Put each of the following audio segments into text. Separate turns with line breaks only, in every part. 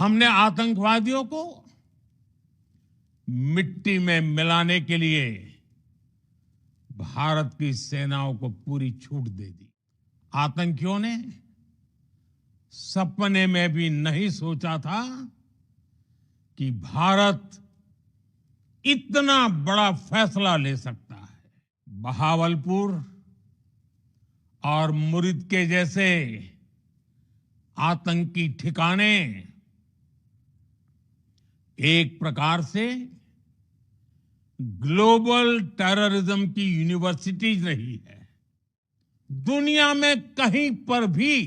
हमने आतंकवादियों को मिट्टी में मिलाने के लिए भारत की सेनाओं को पूरी छूट दे दी। आतंकियों ने सपने में भी नहीं सोचा था कि भारत इतना बड़ा फैसला ले सकता है। बहावलपुर और मुरिद के जैसे आतंकी ठिकाने एक प्रकार से ग्लोबल टेररिज्म की यूनिवर्सिटीज रही है। दुनिया में कहीं पर भी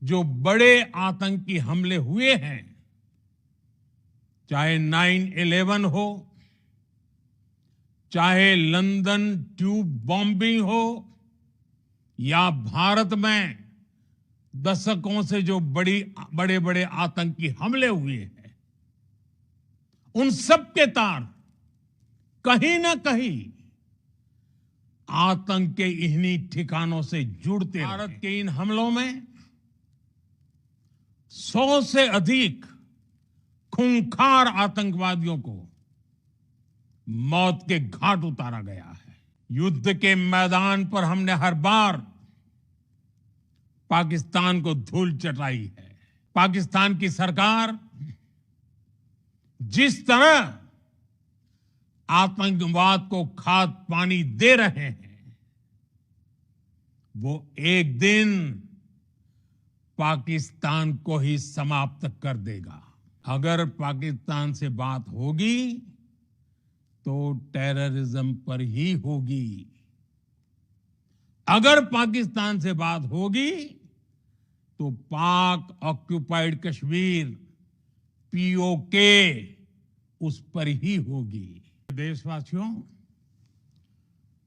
जो बड़े आतंकी हमले हुए हैं, चाहे 9/11 हो, चाहे लंदन ट्यूब बॉम्बिंग हो, या भारत में दशकों से जो बड़े बड़े आतंकी हमले हुए हैं, उन सब के तार कहीं ना कहीं आतंक के इन्हीं ठिकानों से जुड़ते। भारत के इन हमलों में 100 से अधिक खूंखार आतंकवादियों को मौत के घाट उतारा गया है। युद्ध के मैदान पर हमने हर बार पाकिस्तान को धूल चटाई है। पाकिस्तान की सरकार जिस तरह आतंकवाद को खाद पानी दे रहे हैं, वो एक दिन पाकिस्तान को ही समाप्त कर देगा। अगर पाकिस्तान से बात होगी तो टेररिज्म पर ही होगी। अगर पाकिस्तान से बात होगी तो पाक ऑक्युपाइड कश्मीर पीओके उस पर ही होगी। देशवासियों,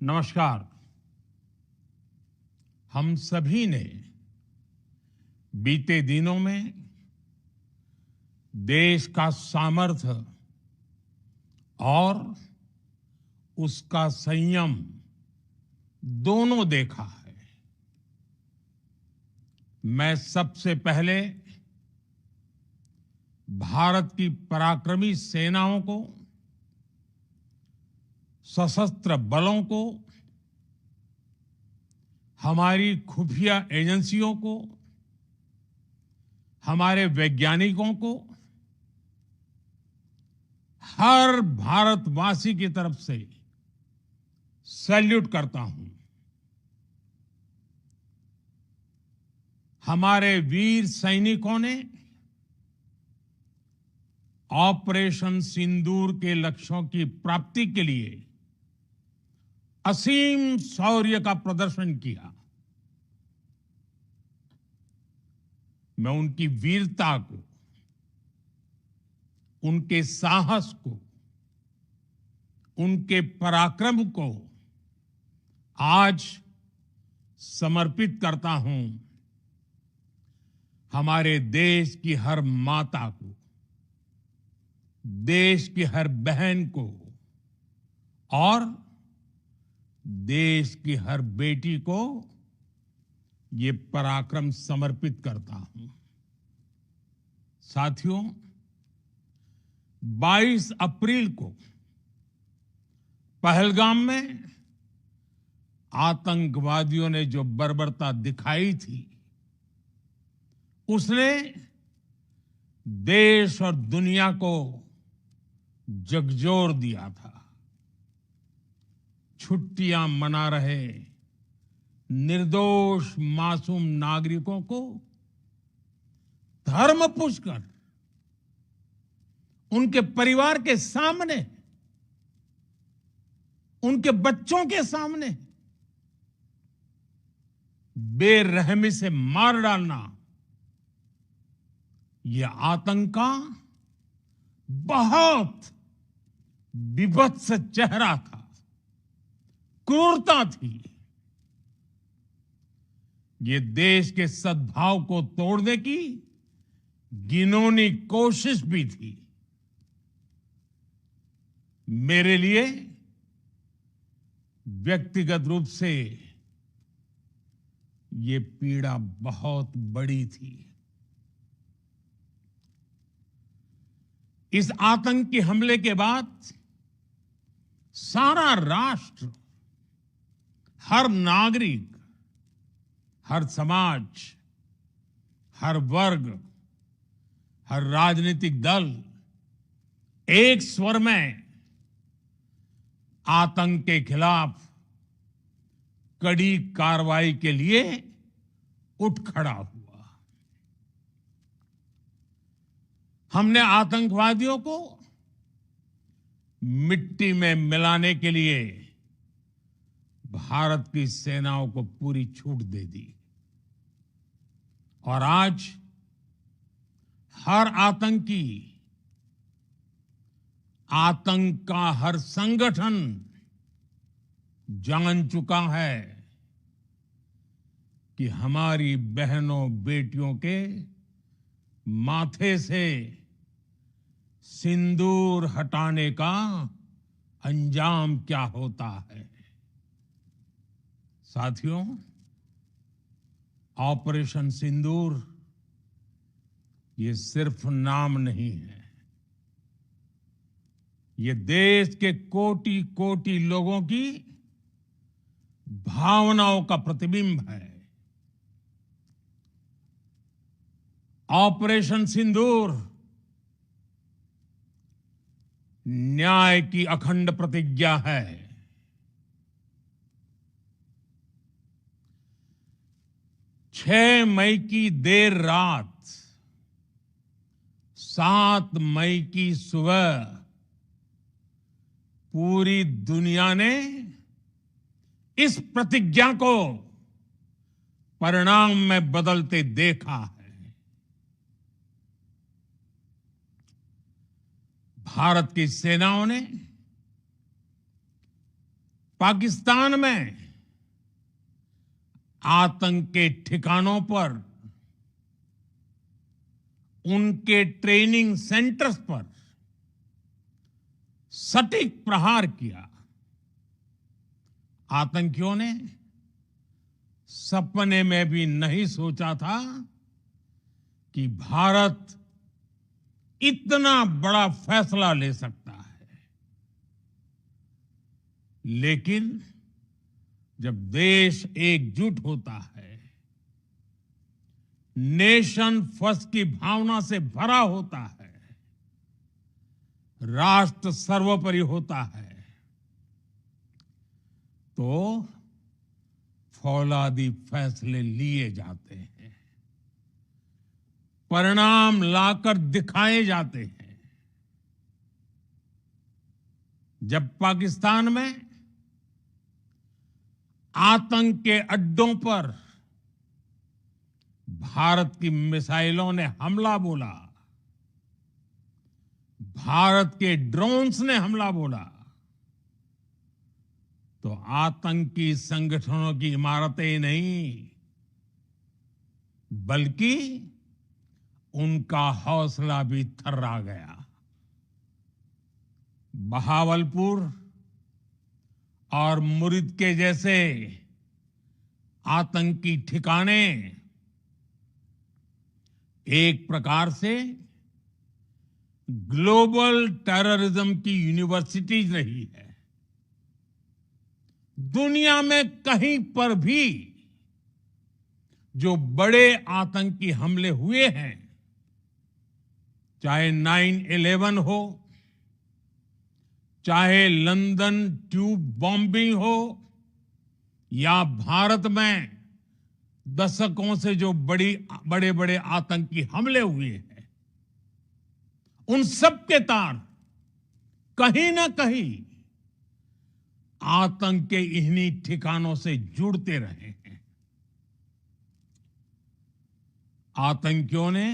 नमस्कार। हम सभी ने बीते दिनों में देश का सामर्थ्य और उसका संयम दोनों देखा है। मैं सबसे पहले भारत की पराक्रमी सेनाओं को, सशस्त्र बलों को, हमारी खुफिया एजेंसियों को, हमारे वैज्ञानिकों को, हर भारतवासी की तरफ से सैल्यूट करता हूं। हमारे वीर सैनिकों ने ऑपरेशन सिंदूर के लक्ष्यों की प्राप्ति के लिए असीम शौर्य का प्रदर्शन किया। मैं उनकी वीरता को, उनके साहस को, उनके पराक्रम को आज समर्पित करता हूं। हमारे देश की हर माता को, देश की हर बहन को और देश की हर बेटी को ये पराक्रम समर्पित करता हूं। साथियों, 22 अप्रैल को पहलगाम में आतंकवादियों ने जो बर्बरता दिखाई थी, उसने देश और दुनिया को झकझोर दिया था। छुट्टियां मना रहे निर्दोष मासूम नागरिकों को धर्म पूछकर उनके परिवार के सामने, उनके बच्चों के सामने बेरहमी से मार डालना, यह आतंक का बहुत विभत्स चेहरा था, क्रूरता थी। ये देश के सद्भाव को तोड़ने की घिनौनी कोशिश भी थी। मेरे लिए व्यक्तिगत रूप से ये पीड़ा बहुत बड़ी थी। इस आतंकी हमले के बाद सारा राष्ट्र, हर नागरिक, हर समाज, हर वर्ग, हर राजनीतिक दल एक स्वर में आतंक के खिलाफ कड़ी कार्रवाई के लिए उठ खड़ा हुआ। हमने आतंकवादियों को मिट्टी में मिलाने के लिए भारत की सेनाओं को पूरी छूट दे दी और आज हर आतंकी, आतंक का हर संगठन जान चुका है कि हमारी बहनों बेटियों के माथे से सिंदूर हटाने का अंजाम क्या होता है। साथियों, ऑपरेशन सिंदूर ये सिर्फ नाम नहीं है, ये देश के कोटि कोटि लोगों की भावनाओं का प्रतिबिंब है। ऑपरेशन सिंदूर न्याय की अखंड प्रतिज्ञा है। 6 मई की देर रात, 7 मई की सुबह पूरी दुनिया ने इस प्रतिज्ञा को परिणाम में बदलते देखा है। भारत की सेनाओं ने पाकिस्तान में आतंक के ठिकानों पर, उनके ट्रेनिंग सेंटर्स पर सटीक प्रहार किया। आतंकियों ने सपने में भी नहीं सोचा था कि भारत इतना बड़ा फैसला ले सकता है। लेकिन जब देश एकजुट होता है, नेशन फर्स्ट की भावना से भरा होता है, राष्ट्र सर्वोपरि होता है, तो फौलादी फैसले लिए जाते हैं, परिणाम लाकर दिखाए जाते हैं। जब पाकिस्तान में आतंक के अड्डों पर भारत की मिसाइलों ने हमला बोला, भारत के ड्रोन्स ने हमला बोला, तो आतंकी संगठनों की इमारतें नहीं, बल्कि उनका हौसला भी थर्रा गया। बहावलपुर और मुरिद के जैसे आतंकी ठिकाने एक प्रकार से ग्लोबल टेररिज्म की यूनिवर्सिटीज रही है। दुनिया में कहीं पर भी जो बड़े आतंकी हमले हुए हैं, चाहे 9/11 हो, चाहे लंदन ट्यूब बॉम्बिंग हो, या भारत में दशकों से जो बड़े बड़े आतंकी हमले हुए हैं, उन सब के तार कहीं ना कहीं आतंक के इन्हीं ठिकानों से जुड़ते रहे हैं। आतंकियों ने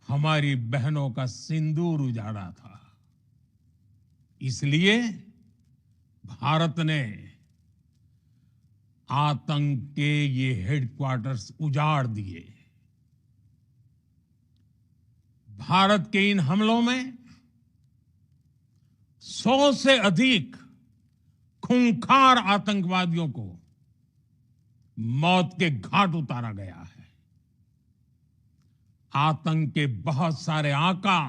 हमारी बहनों का सिंदूर उजाड़ा था, इसलिए भारत ने आतंक के ये हेडक्वार्टर्स उजाड़ दिए। भारत के इन हमलों में 100 से अधिक खूंखार आतंकवादियों को मौत के घाट उतारा गया है। आतंक के बहुत सारे आका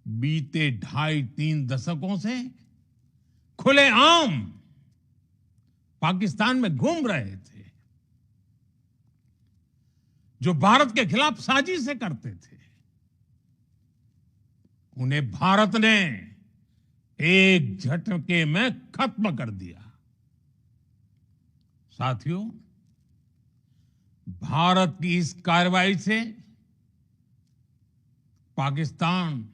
बीते 2.5-3 दशकों से खुलेआम पाकिस्तान में घूम रहे थे, जो भारत के खिलाफ साजिशें करते थे। उन्हें भारत ने एक झटके में खत्म कर दिया। साथियों, भारत की इस कार्रवाई से पाकिस्तान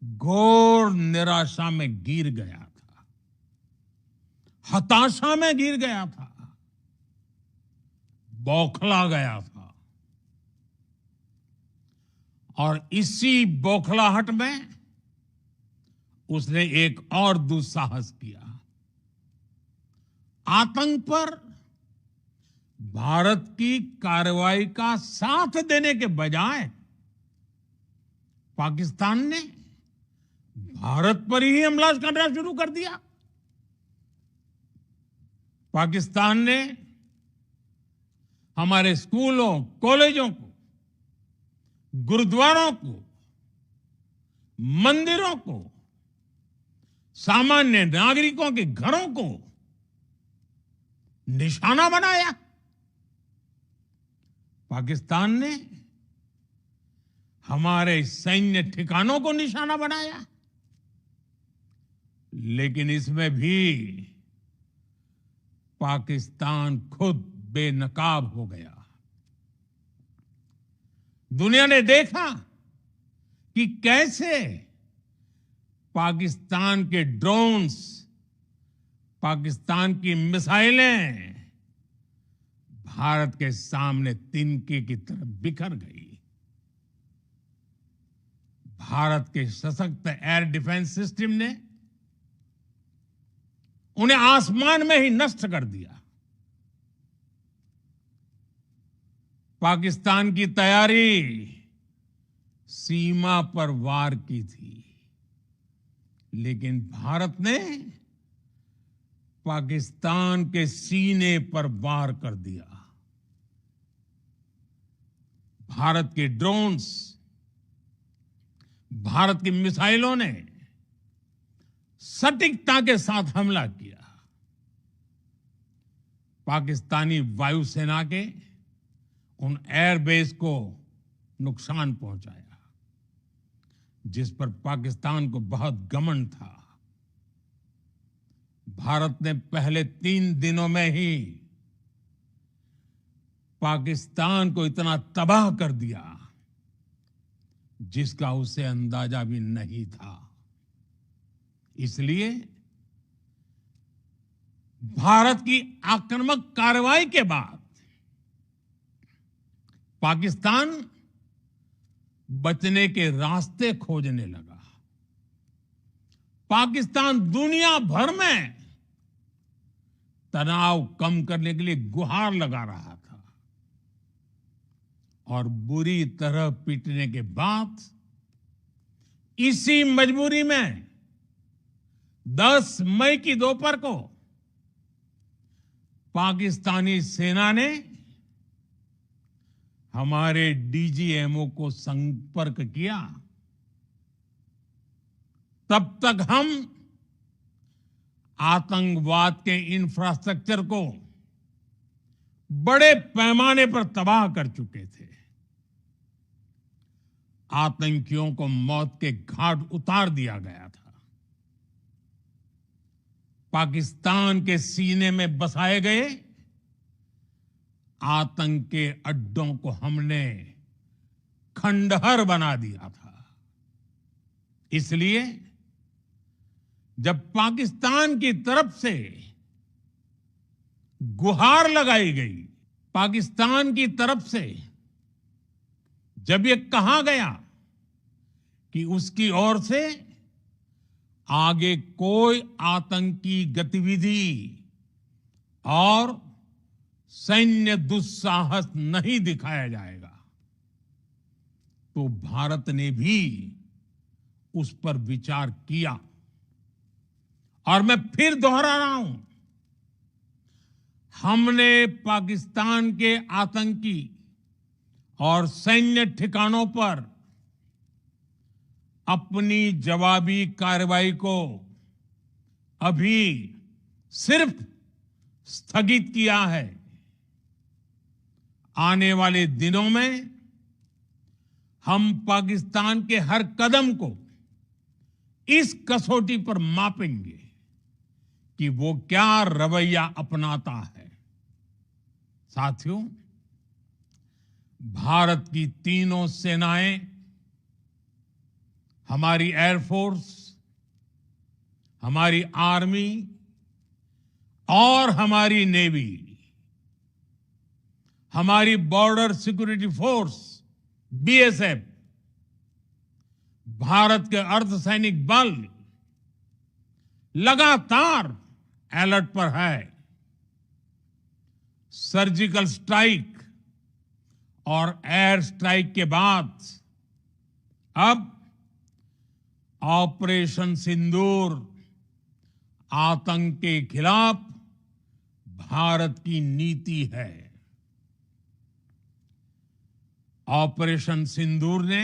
घोर निराशा में गिर गया था, हताशा में गिर गया था, बौखला गया था। और इसी बौखलाहट में उसने एक और दुस्साहस किया। आतंक पर भारत की कार्रवाई का साथ देने के बजाय पाकिस्तान ने भारत पर ही हमला करना शुरू कर दिया। पाकिस्तान ने हमारे स्कूलों, कॉलेजों को, गुरुद्वारों को, मंदिरों को, सामान्य नागरिकों के घरों को निशाना बनाया। पाकिस्तान ने हमारे सैन्य ठिकानों को निशाना बनाया। लेकिन इसमें भी पाकिस्तान खुद बेनकाब हो गया। दुनिया ने देखा कि कैसे पाकिस्तान के ड्रोन्स, पाकिस्तान की मिसाइलें भारत के सामने तिनके की तरह बिखर गई। भारत के सशक्त एयर डिफेंस सिस्टम ने उन्हें आसमान में ही नष्ट कर दिया। पाकिस्तान की तैयारी सीमा पर वार की थी, लेकिन भारत ने पाकिस्तान के सीने पर वार कर दिया। भारत के ड्रोन्स, भारत की मिसाइलों ने सटीकता के साथ हमला किया। पाकिस्तानी वायुसेना के उन एयरबेस को नुकसान पहुंचाया, जिस पर पाकिस्तान को बहुत घमंड था। भारत ने पहले 3 दिनों में ही पाकिस्तान को इतना तबाह कर दिया, जिसका उसे अंदाजा भी नहीं था। इसलिए भारत की आक्रामक कार्रवाई के बाद पाकिस्तान बचने के रास्ते खोजने लगा। पाकिस्तान दुनिया भर में तनाव कम करने के लिए गुहार लगा रहा था, और बुरी तरह पीटने के बाद इसी मजबूरी में 10 मई की दोपहर को पाकिस्तानी सेना ने हमारे डीजीएमओ को संपर्क किया। तब तक हम आतंकवाद के इंफ्रास्ट्रक्चर को बड़े पैमाने पर तबाह कर चुके थे। आतंकियों को मौत के घाट उतार दिया गया था। पाकिस्तान के सीने में बसाए गए आतंक के अड्डों को हमने खंडहर बना दिया था। इसलिए जब पाकिस्तान की तरफ से गुहार लगाई गई, पाकिस्तान की तरफ से जब ये कहा गया कि उसकी ओर से आगे कोई आतंकी गतिविधि और सैन्य दुस्साहस नहीं दिखाया जाएगा, तो भारत ने भी उस पर विचार किया। और मैं फिर दोहरा रहा हूं, हमने पाकिस्तान के आतंकी और सैन्य ठिकानों पर अपनी जवाबी कार्रवाई को अभी सिर्फ स्थगित किया है। आने वाले दिनों में हम पाकिस्तान के हर कदम को इस कसौटी पर मापेंगे कि वो क्या रवैया अपनाता है। साथियों, भारत की तीनों सेनाएं, हमारी एयरफोर्स, हमारी आर्मी और हमारी नेवी, हमारी border security force BSF, Bharat के अर्धसैनिक बल लगातार अलर्ट पर है। सर्जिकल स्ट्राइक और एयर स्ट्राइक के बाद अब ऑपरेशन सिंदूर आतंक के खिलाफ भारत की नीति है। ऑपरेशन सिंदूर ने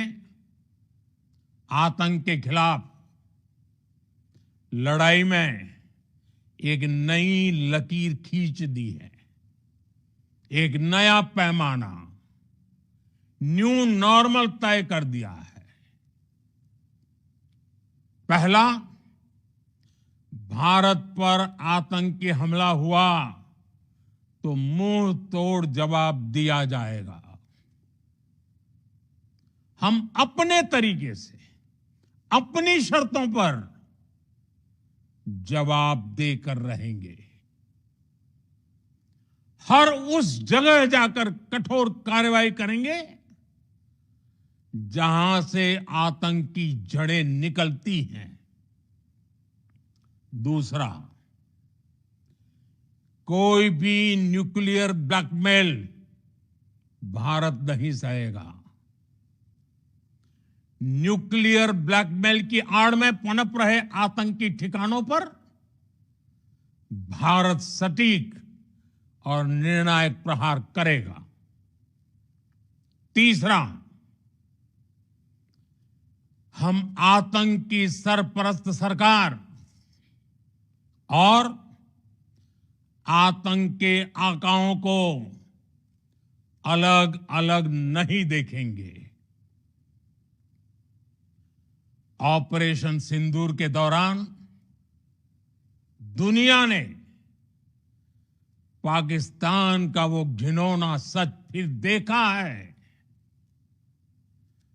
आतंक के खिलाफ लड़ाई में एक नई लकीर खींच दी है, एक नया पैमाना, न्यू नॉर्मल तय कर दिया है। पहला, भारत पर आतंकी हमला हुआ तो मुंह तोड़ जवाब दिया जाएगा। हम अपने तरीके से, अपनी शर्तों पर जवाब देकर रहेंगे। हर उस जगह जाकर कठोर कार्रवाई करेंगे जहां से आतंक की जड़ें निकलती हैं। दूसरा, कोई भी न्यूक्लियर ब्लैकमेल भारत नहीं सहेगा। न्यूक्लियर ब्लैकमेल की आड़ में पनप रहे आतंकी ठिकानों पर भारत सटीक और निर्णायक प्रहार करेगा। तीसरा, हम आतंक की सरपरस्त सरकार और आतंक के आकाओं को अलग अलग नहीं देखेंगे। ऑपरेशन सिंदूर के दौरान दुनिया ने पाकिस्तान का वो घिनौना सच फिर देखा है,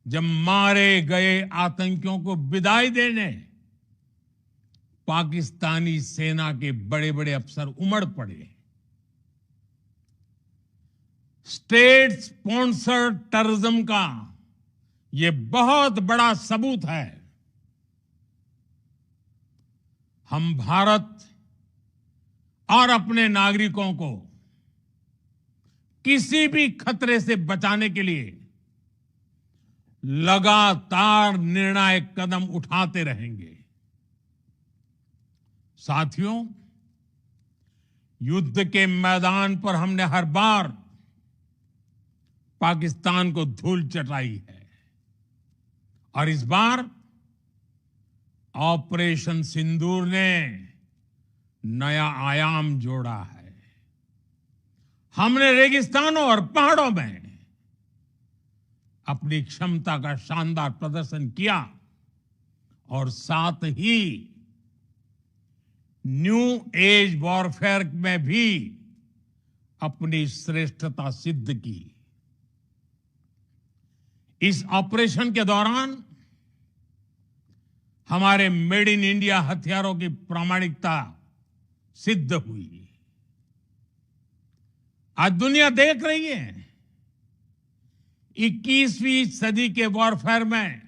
जब मारे गए आतंकियों को विदाई देने पाकिस्तानी सेना के बड़े बड़े अफसर उमड़ पड़े। स्टेट स्पॉन्सर्ड टेररिज्म का ये बहुत बड़ा सबूत है। हम भारत और अपने नागरिकों को किसी भी खतरे से बचाने के लिए लगातार निर्णायक कदम उठाते रहेंगे। साथियों, युद्ध के मैदान पर हमने हर बार पाकिस्तान को धूल चटाई है और इस बार ऑपरेशन सिंदूर ने नया आयाम जोड़ा है। हमने रेगिस्तानों और पहाड़ों में अपनी क्षमता का शानदार प्रदर्शन किया और साथ ही न्यू एज वॉरफेयर में भी अपनी श्रेष्ठता सिद्ध की। इस ऑपरेशन के दौरान हमारे मेड इन इंडिया हथियारों की प्रामाणिकता सिद्ध हुई। आज दुनिया देख रही है 21वीं सदी के वॉरफेयर में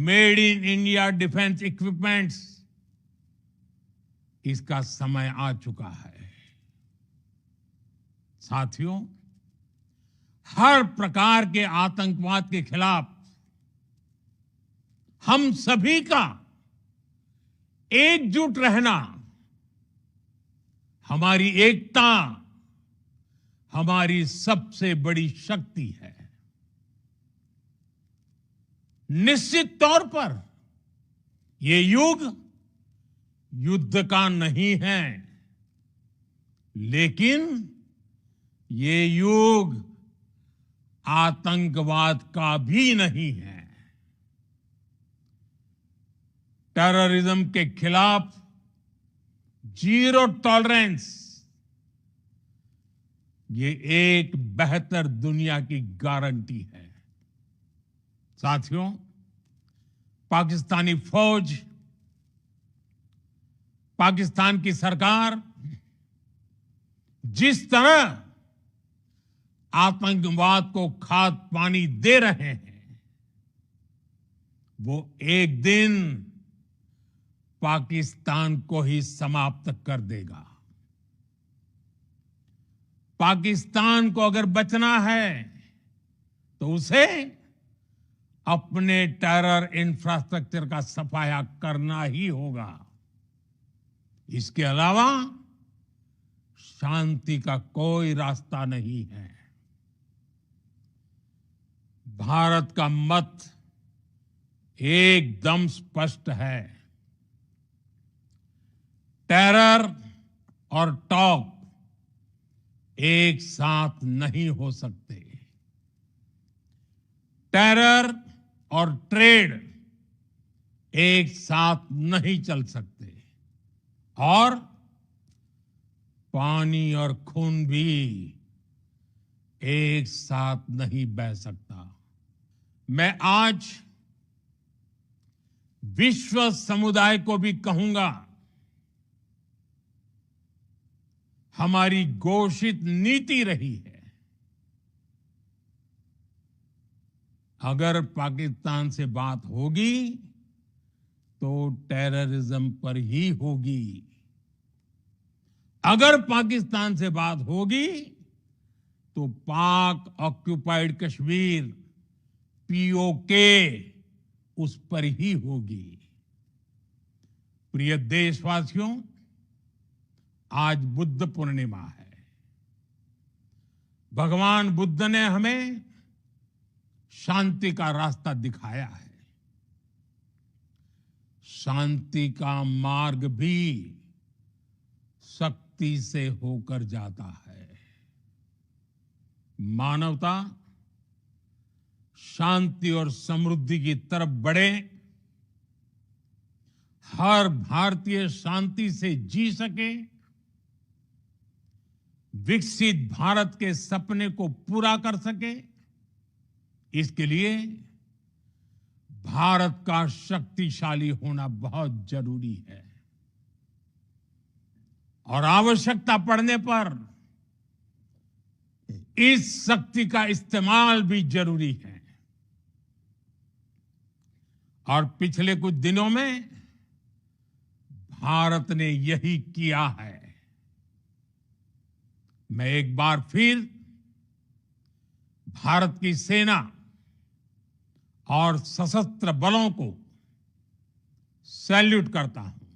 made in India defence equipments, इसका समय आ चुका है। साथियों, हर प्रकार के आतंकवाद के खिलाफ हम सभी का एकजुट रहना, हमारी एकता, हमारी सबसे बड़ी शक्ति है। निश्चित तौर पर ये युग युद्ध का नहीं है, लेकिन ये युग आतंकवाद का भी नहीं है। टेररिज्म के खिलाफ जीरो टॉलरेंस, ये एक बेहतर दुनिया की गारंटी है। साथियों, पाकिस्तानी फौज, पाकिस्तान की सरकार जिस तरह आतंकवाद को खाद पानी दे रहे हैं, वो एक दिन पाकिस्तान को ही समाप्त कर देगा। पाकिस्तान को अगर बचना है तो उसे अपने टेरर इंफ्रास्ट्रक्चर का सफाया करना ही होगा। इसके अलावा शांति का कोई रास्ता नहीं है। भारत का मत एकदम स्पष्ट है। टेरर और टॉप एक साथ नहीं हो सकते। टेरर और ट्रेड एक साथ नहीं चल सकते, और पानी और खून भी एक साथ नहीं बह सकता। मैं आज विश्व समुदाय को भी कहूंगा, हमारी घोषित नीति रही है, अगर पाकिस्तान से बात होगी तो टेररिज्म पर ही होगी। अगर पाकिस्तान से बात होगी तो पाक ऑक्युपाइड कश्मीर, पीओके, उस पर ही होगी। प्रिय देशवासियों, आज बुद्ध पूर्णिमा है। भगवान बुद्ध ने हमें शांति का रास्ता दिखाया है। शांति का मार्ग भी शक्ति से होकर जाता है। मानवता शांति और समृद्धि की तरफ बढ़े, हर भारतीय शांति से जी सके, विकसित भारत के सपने को पूरा कर सके, इसके लिए भारत का शक्तिशाली होना बहुत जरूरी है। और आवश्यकता पड़ने पर इस शक्ति का इस्तेमाल भी जरूरी है। और पिछले कुछ दिनों में भारत ने यही किया है। मैं एक बार फिर भारत की सेना और सशस्त्र बलों को सैल्यूट करता हूं।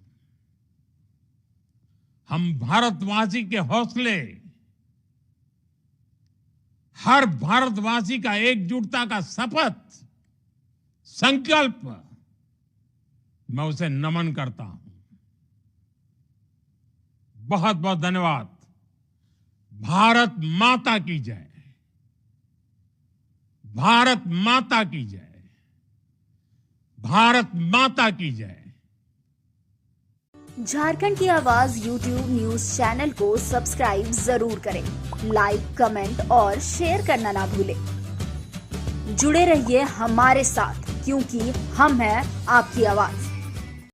हम भारतवासी के हौसले, हर भारतवासी का एकजुटता का शपथ, संकल्प, मैं उसे नमन करता हूं। बहुत बहुत धन्यवाद। भारत माता की जय। भारत माता की जय। भारत माता की जय।
झारखंड की आवाज YouTube न्यूज चैनल को सब्सक्राइब जरूर करें। लाइक, कमेंट और शेयर करना ना भूलें। जुड़े रहिए हमारे साथ, क्योंकि हम हैं आपकी आवाज।